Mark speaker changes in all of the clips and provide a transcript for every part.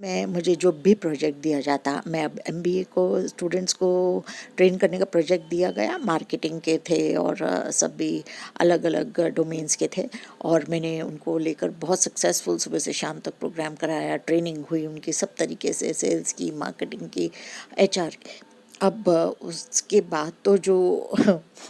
Speaker 1: मुझे जो भी प्रोजेक्ट दिया जाता, मैं अब एमबीए को स्टूडेंट्स को ट्रेन करने का प्रोजेक्ट दिया गया, मार्केटिंग के थे और सब भी अलग अलग डोमेन्स के थे और मैंने उनको लेकर बहुत सक्सेसफुल सुबह से शाम तक प्रोग्राम कराया, ट्रेनिंग हुई उनकी सब तरीके से, सेल्स की, मार्केटिंग की, एचआर की। अब उसके बाद तो जो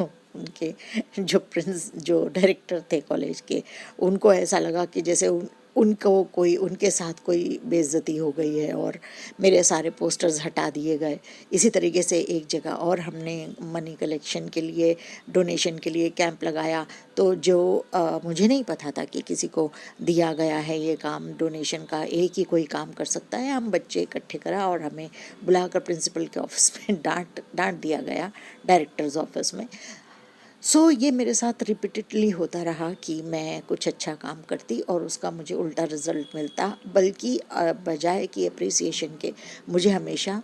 Speaker 1: उनके जो प्रिंस जो डायरेक्टर थे कॉलेज के, उनको ऐसा लगा कि जैसे उनको कोई उनके साथ कोई बेइज्जती हो गई है और मेरे सारे पोस्टर्स हटा दिए गए। इसी तरीके से एक जगह और हमने मनी कलेक्शन के लिए, डोनेशन के लिए कैंप लगाया, तो जो मुझे नहीं पता था कि किसी को दिया गया है ये काम डोनेशन का, एक ही कोई काम कर सकता है, हम बच्चे इकट्ठे करा और हमें बुलाकर प्रिंसिपल के ऑफिस में डांट दिया गया, डायरेक्टर्स ऑफिस में। ये मेरे साथ रिपीटेडली होता रहा कि मैं कुछ अच्छा काम करती और उसका मुझे उल्टा रिज़ल्ट मिलता, बल्कि बजाय कि अप्रिसिएशन के मुझे हमेशा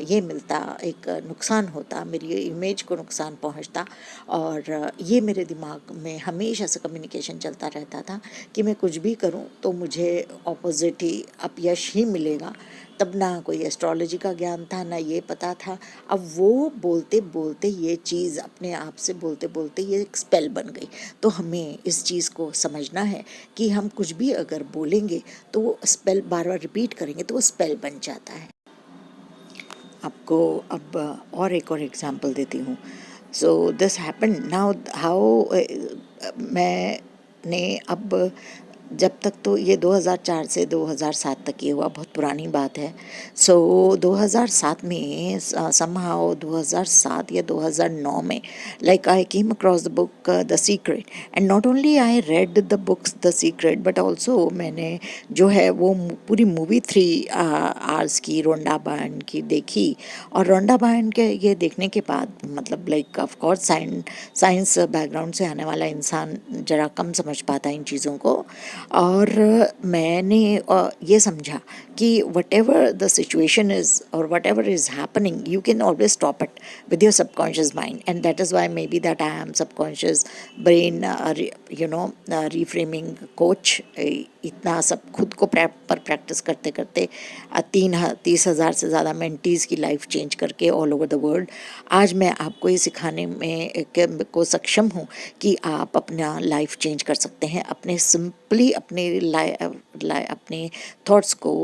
Speaker 1: ये मिलता, एक नुकसान होता, मेरी इमेज को नुकसान पहुंचता। और ये मेरे दिमाग में हमेशा से कम्युनिकेशन चलता रहता था कि मैं कुछ भी करूं तो मुझे ऑपोजिट ही अपयश ही मिलेगा। तब ना कोई एस्ट्रोलॉजी का ज्ञान था, ना ये पता था। अब वो बोलते बोलते ये चीज़ अपने आप से बोलते बोलते ये एक स्पेल बन गई। तो हमें इस चीज़ को समझना है कि हम कुछ भी अगर बोलेंगे तो वो स्पेल बार बार रिपीट करेंगे तो वो स्पेल बन जाता है। आपको अब और एक और एग्जांपल देती हूँ। So this happen now how, मैंने अब जब तक तो ये 2004 से 2007 तक ये हुआ, बहुत पुरानी बात है। 2007 में समहाउ 2007 या 2009 में like I came across the book the secret, and not only I read the books the secret but also मैंने जो है वो पूरी मूवी 3 आवर्स की रोंडा बyrne की देखी। और रोंडा बyrne के ये देखने के बाद मतलब like of course science background से आने वाला इंसान ज़रा कम समझ पाता है इन चीज़ों को। और मैंने ये समझा कि whatever the situation is और whatever is happening you can always stop it with your subconscious mind, and that is why maybe that I am subconscious brain reframing coach। इतना सब खुद को पर प्रैक्टिस करते करते 30,000 से ज़्यादा मेंटीज़ की लाइफ चेंज करके ऑल ओवर द वर्ल्ड आज मैं आपको ये सिखाने में को सक्षम हूँ कि आप अपना लाइफ चेंज कर सकते हैं, अपने सिंपली अपने अपने थॉट्स को